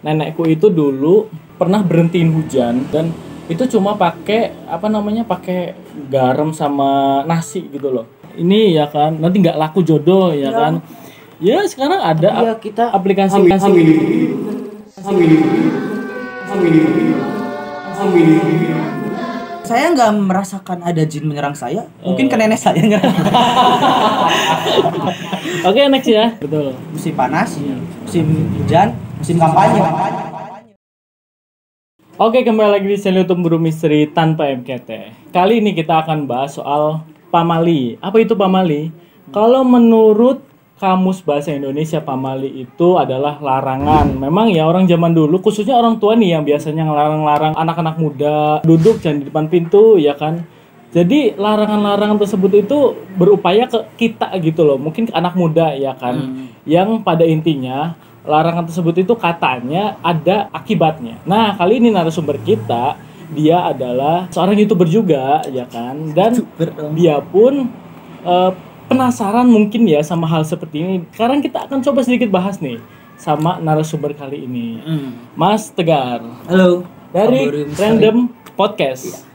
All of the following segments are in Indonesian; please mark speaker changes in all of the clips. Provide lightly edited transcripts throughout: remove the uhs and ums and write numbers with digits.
Speaker 1: nenekku itu dulu pernah berhentiin hujan dan itu cuma pakai pakai garam sama nasi gitu loh. Ini ya kan, nanti nggak laku jodoh ya kan. Ya sekarang ada aplikasi.
Speaker 2: Saya nggak merasakan ada jin menyerang saya. Mungkin ke nenek saya nggak.
Speaker 1: Oke, next ya. Betul.
Speaker 2: Musim panas, musim hujan, musim kampanye.
Speaker 1: Oke, kembali lagi di channel YouTube Buru Misteri tanpa MKT. Kali ini kita akan bahas soal pamali. Apa itu pamali? Kalau menurut Kamus Bahasa Indonesia, pamali itu adalah larangan. Memang ya orang zaman dulu, khususnya orang tua nih yang biasanya ngelarang-larang anak-anak muda duduk jangan di depan pintu, ya kan? Jadi larangan-larangan tersebut itu berupaya ke kita gitu loh, mungkin ke anak muda ya kan, yang pada intinya larangan tersebut itu katanya ada akibatnya. Nah, kali ini narasumber kita, dia adalah seorang YouTuber juga ya kan, dan dia pun penasaran mungkin ya sama hal seperti ini. Sekarang kita akan coba sedikit bahas nih sama narasumber kali ini, Mas Tegar.
Speaker 2: Halo.
Speaker 1: Dari Random Podcast. Iya.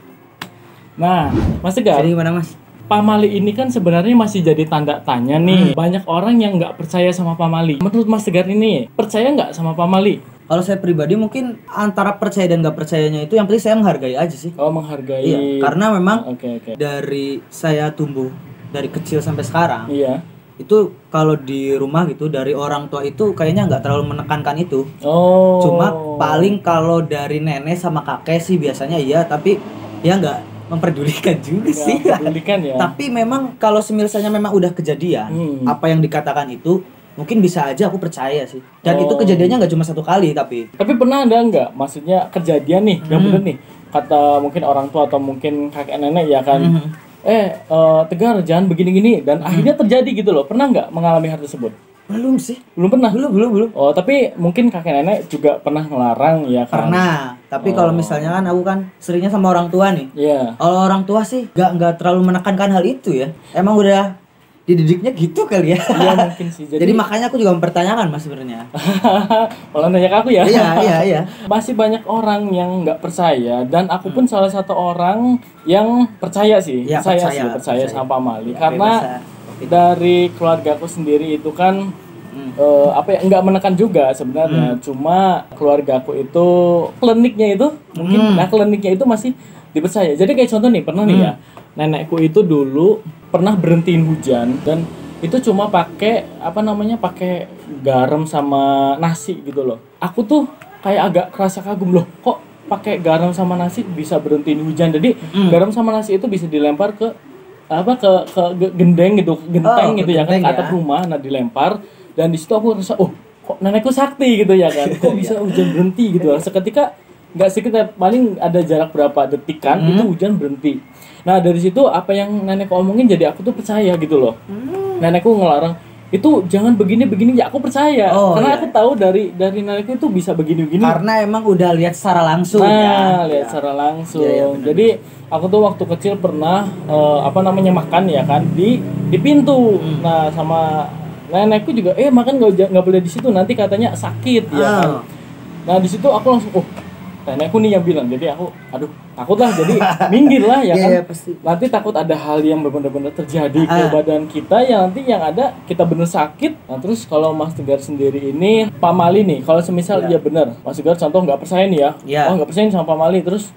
Speaker 1: Nah, Mas Tegar.
Speaker 2: Jadi gimana, Mas?
Speaker 1: Pamali ini kan sebenarnya masih jadi tanda tanya nih. Banyak orang yang nggak percaya sama pamali. Menurut Mas Tegar ini, percaya nggak sama pamali?
Speaker 2: Kalau saya pribadi mungkin antara percaya dan nggak percayanya itu yang penting saya menghargai aja sih.
Speaker 1: Oh, menghargai.
Speaker 2: Iya, karena memang
Speaker 1: okay.
Speaker 2: Dari saya tumbuh dari kecil sampai sekarang.
Speaker 1: Iya.
Speaker 2: Itu kalau di rumah gitu dari orang tua itu kayaknya nggak terlalu menekankan itu.
Speaker 1: Oh.
Speaker 2: Cuma paling kalau dari nenek sama kakek sih biasanya iya, tapi ya nggak memperdulikan juga sih.
Speaker 1: Memperdulikan ya.
Speaker 2: Tapi memang kalau misalnya memang udah kejadian apa yang dikatakan itu mungkin bisa aja aku percaya sih. Dan itu kejadiannya nggak cuma satu kali tapi
Speaker 1: pernah ada nggak? Maksudnya kejadian nih yang bener nih kata mungkin orang tua atau mungkin kakek nenek ya kan. Tegar jangan begini-gini dan akhirnya terjadi gitu loh. Pernah nggak mengalami hal tersebut?
Speaker 2: Belum sih.
Speaker 1: Belum pernah?
Speaker 2: Belum.
Speaker 1: Oh, tapi mungkin kakek nenek juga pernah ngelarang ya kan?
Speaker 2: Pernah. Tapi kalau misalnya kan aku kan seringnya sama orang tua nih.
Speaker 1: Iya.
Speaker 2: Kalau orang tua sih nggak terlalu menekankan hal itu ya. Emang udah dididiknya gitu kali ya.
Speaker 1: Iya mungkin sih.
Speaker 2: Jadi makanya aku juga mempertanyakan Mas sebenarnya.
Speaker 1: Malah nanya ke aku ya.
Speaker 2: Iya.
Speaker 1: Masih banyak orang yang nggak percaya dan aku pun salah satu orang yang percaya sih.
Speaker 2: Ya,
Speaker 1: percaya sama pamali karena dari keluargaku sendiri itu kan nggak menekan juga sebenarnya. Cuma keluargaku itu kliniknya itu mungkin kliniknya itu masih dipercaya. Jadi kayak contoh nih pernah nih ya. Nenekku itu dulu pernah berhentiin hujan dan itu cuma pakai pakai garam sama nasi gitu loh. Aku tuh kayak agak kerasa kagum loh, kok pakai garam sama nasi bisa berhentiin hujan. Jadi garam sama nasi itu bisa dilempar ke ke gendeng gitu, genteng gitu ya kan, ke atap rumah, nah dilempar dan di situ aku rasa kok nenekku sakti gitu ya kan. Kok bisa hujan berhenti gitu. Seketika nggak sekitar paling ada jarak berapa detikan itu hujan berhenti. Nah dari situ apa yang nenekku omongin jadi aku tuh percaya gitu loh. Nenekku ngelarang itu jangan begini ya aku percaya karena aku tahu dari nenekku itu bisa begini
Speaker 2: karena emang udah lihat secara langsung
Speaker 1: secara langsung. Jadi aku tuh waktu kecil pernah makan ya kan di pintu. Nah sama nenekku juga makan nggak boleh di situ nanti katanya sakit ya kan. Nah di situ aku langsung nenekku nih yang bilang, jadi aku takut lah, jadi minggir lah ya kan.
Speaker 2: Pasti.
Speaker 1: Nanti takut ada hal yang benar-benar terjadi ke badan kita yang nanti yang ada kita bener sakit. Nah terus kalau Mas Tegar sendiri ini pamali nih, kalau semisal iya benar Mas Tegar contoh nggak percaya nih ya, nggak percaya sama pamali terus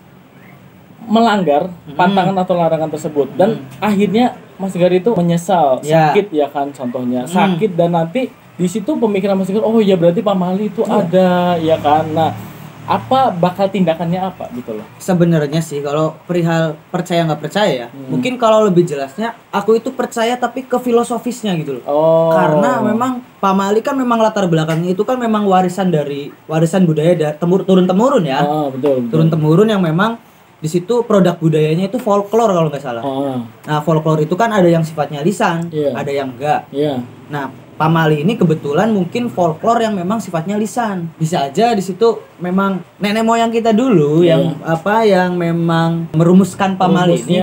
Speaker 1: melanggar pantangan atau larangan tersebut dan akhirnya Mas Tegar itu menyesal sakit ya kan contohnya sakit dan nanti di situ pemikiran Mas Tegar ya berarti pamali itu ada ya kan. Nah apa bakal tindakannya apa gitu loh? Sebenarnya
Speaker 2: sih kalau perihal percaya nggak percaya mungkin kalau lebih jelasnya aku itu percaya tapi ke filosofisnya gitu loh. Karena memang pamali kan memang latar belakangnya itu kan memang warisan budaya dari turun temurun ya.
Speaker 1: Betul.
Speaker 2: Turun temurun yang memang di situ produk budayanya itu folklore kalau nggak salah. Nah folklore itu kan ada yang sifatnya lisan, ada yang enggak. Nah pamali ini kebetulan mungkin folklore yang memang sifatnya lisan. Bisa aja di situ memang nenek moyang kita dulu yang memang merumuskan pamali ini.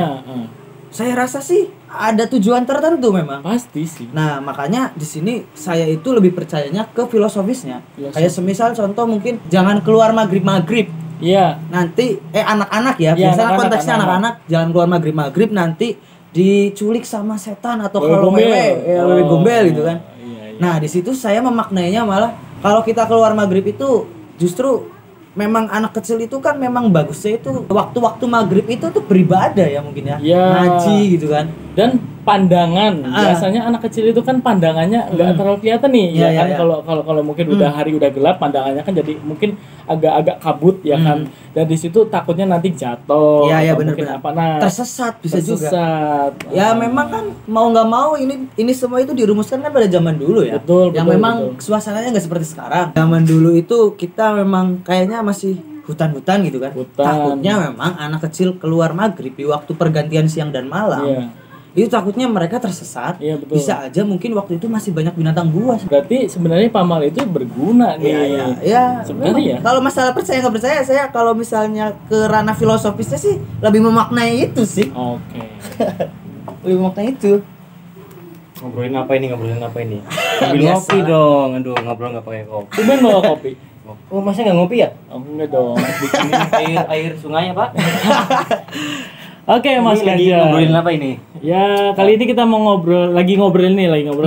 Speaker 2: Saya rasa sih ada tujuan tertentu memang.
Speaker 1: Pasti sih.
Speaker 2: Nah, makanya di sini saya itu lebih percayanya ke filosofisnya. Kayak semisal contoh mungkin jangan keluar maghrib.
Speaker 1: Iya.
Speaker 2: Nanti anak-anak ya, biasanya konteksnya anak-anak jangan keluar maghrib nanti diculik sama setan atau kalau wewe gombel gitu kan. Iya. Nah, di situ saya memaknainya malah kalau kita keluar maghrib itu justru memang anak kecil itu kan memang bagusnya itu waktu-waktu maghrib itu tuh beribadah ya mungkin ya, ngaji gitu kan.
Speaker 1: Dan pandangan biasanya anak kecil itu kan pandangannya nggak terlalu kelihatan nih kan. Kalau mungkin udah hari udah gelap pandangannya kan jadi mungkin agak kabut ya kan. Dan di situ takutnya nanti jatuh
Speaker 2: atau
Speaker 1: mungkin apa
Speaker 2: tersesat juga. Ya memang kan mau nggak mau ini semua itu dirumuskan kan pada zaman dulu ya. Yang memang suasananya nggak seperti sekarang. Zaman dulu itu kita memang kayaknya masih hutan-hutan gitu kan. Takutnya memang anak kecil keluar maghrib di waktu pergantian siang dan malam. Itu takutnya mereka tersesat. Bisa aja mungkin waktu itu masih banyak binatang buas.
Speaker 1: Berarti sebenarnya pamal itu berguna nih.
Speaker 2: Iya. Sebenarnya kalau masalah percaya nggak percaya, saya kalau misalnya ke ranah filosofisnya sih lebih memaknai itu sih.
Speaker 1: Oke.
Speaker 2: Lebih memaknai itu.
Speaker 3: Ngobrolin apa ini? Ambil ngopi dong. Aduh, ngobrol nggak pakai kopi.
Speaker 1: Tumben bawa kopi.
Speaker 3: Oh, masa nggak ngopi ya?
Speaker 1: Oh, enggak dong.
Speaker 3: Bikin air sungai ya, Pak?
Speaker 1: Oke, Mas
Speaker 3: lagi ngobrolin apa ini?
Speaker 1: Ya, kali ini kita mau ngobrol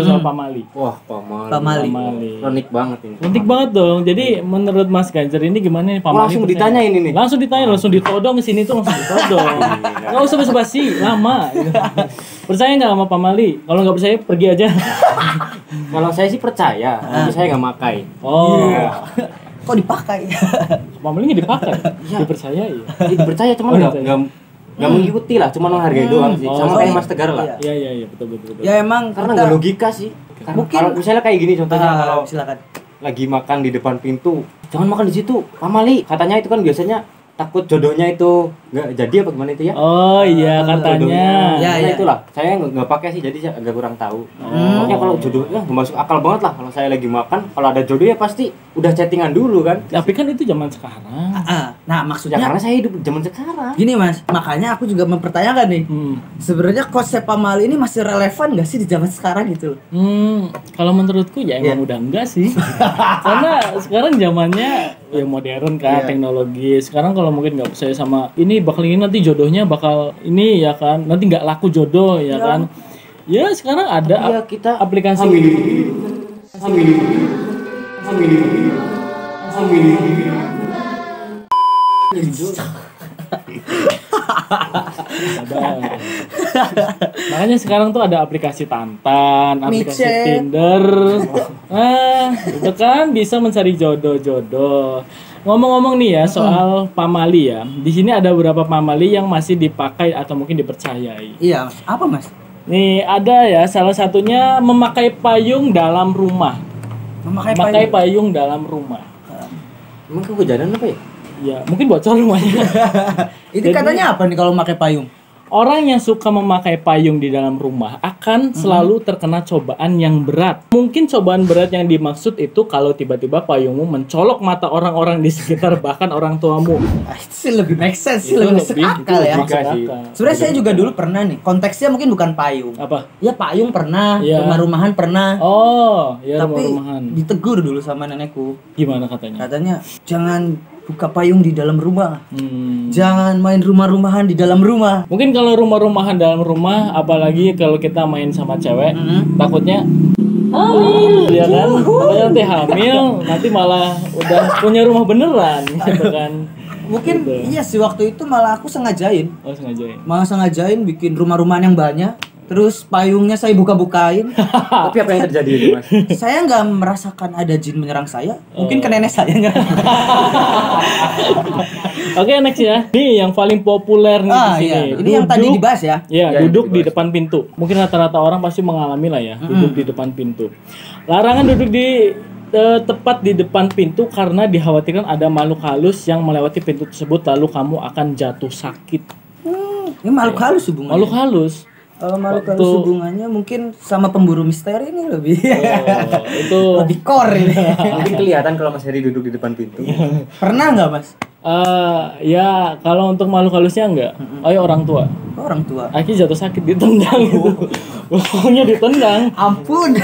Speaker 1: soal pamali.
Speaker 3: Wah, pamali. Unik banget ini.
Speaker 1: Unik banget dong. Jadi menurut Mas Ganjar ini gimana nih pamali?
Speaker 3: Langsung ditanya ini nih.
Speaker 1: Langsung ditanya, langsung ditodong ke sini tuh langsung ditodong. Enggak usah basa-basi, lama. Percaya nggak sama pamali? Kalau nggak percaya pergi aja.
Speaker 3: Kalau saya sih percaya, tapi saya nggak makai.
Speaker 1: Oh.
Speaker 2: Kok dipakai?
Speaker 1: Pamali nggak dipakai? Dipercayai.
Speaker 3: Dipercaya cuman nggak mengikuti lah, cuma menghargai doang sih. Sama kayak Mas Tegar lah.
Speaker 1: Iya, betul.
Speaker 2: Ya emang
Speaker 3: karena nggak logika sih. Mungkin kalau misalnya kayak gini contohnya kalau
Speaker 2: silakan.
Speaker 3: Lagi makan di depan pintu, jangan makan di situ. Pamali katanya itu kan biasanya takut jodohnya itu nggak jadi apa gimana itu ya?
Speaker 1: Oh iya katanya.
Speaker 3: Ya itulah. Saya nggak pakai sih, jadi saya agak kurang tahu. Pokoknya kalau jodohnya nggak masuk akal banget lah. Kalau saya lagi makan, kalau ada jodoh ya pasti udah chattingan dulu kan.
Speaker 1: Tapi kan itu zaman sekarang.
Speaker 2: Nah maksudnya
Speaker 3: ya, karena saya hidup zaman sekarang.
Speaker 2: Gini Mas, makanya aku juga mempertanyakan nih. Sebenarnya konsep pamali ini masih relevan nggak sih di zaman sekarang gitu?
Speaker 1: Kalau menurutku ya emang udah enggak sih. Karena sekarang zamannya ya modern kan, teknologi. Sekarang kalau mungkin nggak percaya sama ini bakal ini nanti jodohnya bakal ini ya kan, nanti nggak laku jodoh ya kan. Ya sekarang ada
Speaker 3: kita
Speaker 1: aplikasi makanya sekarang tuh ada aplikasi Tantan, aplikasi Tinder. Itu kan bisa mencari jodoh-jodoh. Ngomong-ngomong nih ya soal pamali ya. Di sini ada beberapa pamali yang masih dipakai atau mungkin dipercayai.
Speaker 2: Iya, apa Mas?
Speaker 1: Nih ada ya, salah satunya memakai payung dalam rumah. Memakai payung dalam rumah.
Speaker 3: Emang kehujanan apa ya?
Speaker 1: Ya, mungkin bocor rumahnya.
Speaker 2: Itu katanya apa nih kalau memakai payung?
Speaker 1: Orang yang suka memakai payung di dalam rumah akan selalu terkena cobaan yang berat. Mungkin cobaan berat yang dimaksud itu kalau tiba-tiba payungmu mencolok mata orang-orang di sekitar, bahkan orang tuamu.
Speaker 2: Itu sih lebih make sense sih, lebih masuk akal ya. Sebenarnya saya juga dulu pernah nih, konteksnya mungkin bukan payung.
Speaker 1: Apa?
Speaker 2: Ya payung pernah, rumah-rumahan pernah.
Speaker 1: Oh, ya
Speaker 2: tapi
Speaker 1: rumah-rumahan.
Speaker 2: Ditegur dulu sama nenekku.
Speaker 1: Gimana katanya?
Speaker 2: Katanya, jangan buka payung di dalam rumah. Jangan main rumah-rumahan di dalam rumah.
Speaker 1: Mungkin kalau rumah-rumahan dalam rumah, apalagi kalau kita main sama cewek, takutnya hamil, ya kan? Takutnya nanti hamil, nanti malah udah punya rumah beneran, gitu kan?
Speaker 2: Mungkin iya sih, waktu itu malah aku sengajain.
Speaker 1: Oh, sengajain.
Speaker 2: Malah sengajain bikin rumah-rumahan yang banyak. Terus payungnya saya buka-bukain.
Speaker 3: Tapi apa yang terjadi itu Mas?
Speaker 2: Saya nggak merasakan ada jin menyerang saya. Mungkin ke nenek saya nggak.
Speaker 1: Oke, next ya. Ini yang paling populer nih di sini.
Speaker 2: Iya. Ini yang tadi dibahas ya.
Speaker 1: Iya, duduk di depan pintu. Mungkin rata-rata orang pasti mengalami lah ya, duduk di depan pintu. Larangan duduk tepat di depan pintu karena dikhawatirkan ada makhluk halus yang melewati pintu tersebut, lalu kamu akan jatuh sakit.
Speaker 2: Ini makhluk halus hubungannya.
Speaker 1: Makhluk halus.
Speaker 2: Makhluk halus hubungannya mungkin sama pemburu misteri ini lebih.
Speaker 1: Itu
Speaker 2: lebih core ini.
Speaker 3: Mungkin kelihatan kalau Mas Heri duduk di depan pintu.
Speaker 2: Pernah nggak Mas?
Speaker 1: Ya kalau untuk makhluk halusnya enggak. Ayo orang tua.
Speaker 2: orang tua?
Speaker 1: Aki jatuh sakit ditendang gitu. Pokoknya ditendang.
Speaker 2: Ampun.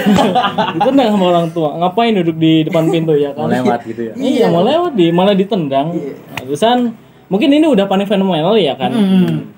Speaker 1: Ditendang sama orang tua. Ngapain duduk di depan pintu ya kan?
Speaker 3: Mau lewat gitu ya.
Speaker 1: Iya, mau lewat malah ditendang. Nah, terusan mungkin ini udah paling fenomenal ya kan.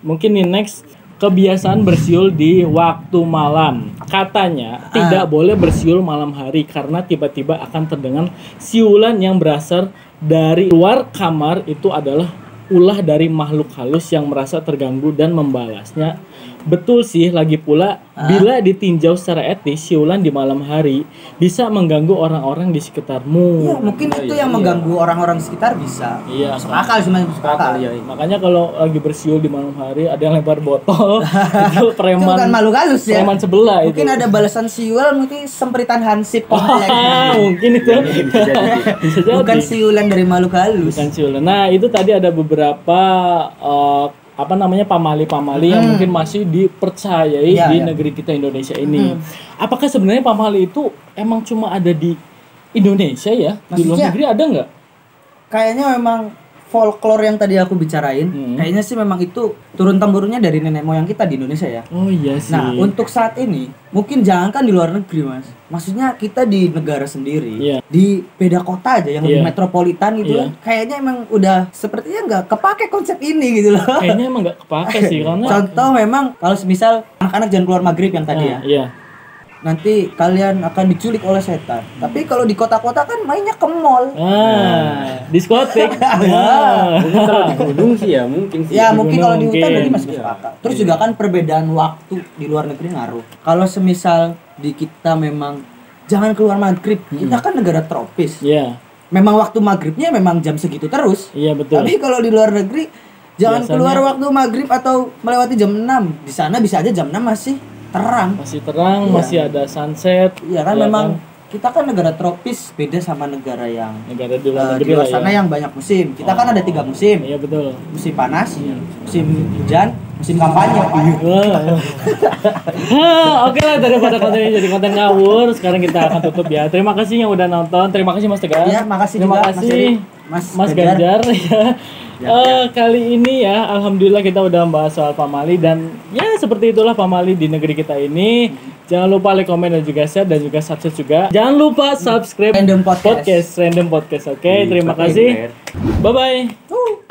Speaker 1: Mungkin di next kebiasaan bersiul di waktu malam. Katanya tidak boleh bersiul malam hari karena tiba-tiba akan terdengar siulan yang berasal dari luar kamar. Itu adalah ulah dari makhluk halus yang merasa terganggu dan membalasnya. Betul sih, lagi pula bila ditinjau secara etis, siulan di malam hari bisa mengganggu orang-orang di sekitarmu.
Speaker 2: Ya, mungkin itu yang mengganggu orang-orang sekitar bisa.
Speaker 1: Iya,
Speaker 2: masuk akal sih, masuk akal.
Speaker 1: Iya. Makanya kalau lagi bersiul di malam hari ada yang lempar botol, itu preman.
Speaker 2: Itu bukan makhluk halus ya.
Speaker 1: Preman sebelah
Speaker 2: mungkin
Speaker 1: itu.
Speaker 2: ada balasan siul, mungkin sempritan hansip.
Speaker 1: Mungkin itu. Bisa jadi.
Speaker 2: Bukan siulan dari makhluk halus.
Speaker 1: Bukan siulan. Nah, itu tadi ada beberapa pamali-pamali yang mungkin masih dipercayai di negeri kita Indonesia ini. Apakah sebenarnya pamali itu emang cuma ada di Indonesia ya? Maksudnya, di luar negeri ada nggak?
Speaker 2: Kayaknya memang folklore yang tadi aku bicarain, kayaknya sih memang itu turun-temurunnya dari nenek moyang kita di Indonesia ya.
Speaker 1: Oh iya sih.
Speaker 2: Nah, untuk saat ini, mungkin jangankan di luar negeri, Mas. Maksudnya kita di negara sendiri, di beda kota aja yang lebih metropolitan gitu, kayaknya emang udah sepertinya nggak kepake konsep ini gitu loh.
Speaker 1: Kayaknya emang nggak kepake sih karena.
Speaker 2: Contoh memang kalau misal anak-anak jangan keluar maghrib yang tadi ya.
Speaker 1: Iya.
Speaker 2: Nanti kalian akan diculik oleh setan. Tapi kalau di kota-kota kan mainnya ke mall.
Speaker 1: Diskotek.
Speaker 3: Mungkin kalau di gunung sih ya mungkin sih.
Speaker 2: Ya mungkin kalau di hutan berarti masih masuk akal. Terus juga kan perbedaan waktu di luar negeri ngaruh. Kalau semisal di kita memang jangan keluar maghrib, kita kan negara tropis.
Speaker 1: Iya.
Speaker 2: Memang waktu maghribnya memang jam segitu terus.
Speaker 1: Iya betul.
Speaker 2: Tapi kalau di luar negeri jangan keluar waktu maghrib atau melewati jam 6. Di sana bisa aja jam 6 masih terang,
Speaker 1: masih ada sunset.
Speaker 2: Iya kan, memang kita kan negara tropis, beda sama negara yang
Speaker 1: negara di luar negeri
Speaker 2: di luar sana yang banyak musim. Kita kan ada 3 musim.
Speaker 1: Iya betul.
Speaker 2: Musim panas, musim hujan, musim kampanye.
Speaker 1: Oke lah, daripada konten ini jadi konten ngawur, sekarang kita akan tutup ya. Terima kasih yang udah nonton. Terima kasih Mas Tegar.
Speaker 2: Iya, makasih
Speaker 1: Terima
Speaker 2: juga
Speaker 1: kasih Mas Ganjar. Kali ini ya, alhamdulillah kita udah membahas soal pamali dan ya seperti itulah pamali di negeri kita ini. Jangan lupa like, komen dan juga share dan juga subscribe juga. Jangan lupa subscribe
Speaker 2: Random Podcast.
Speaker 1: Random Podcast. Oke, terima kasih. Bye bye.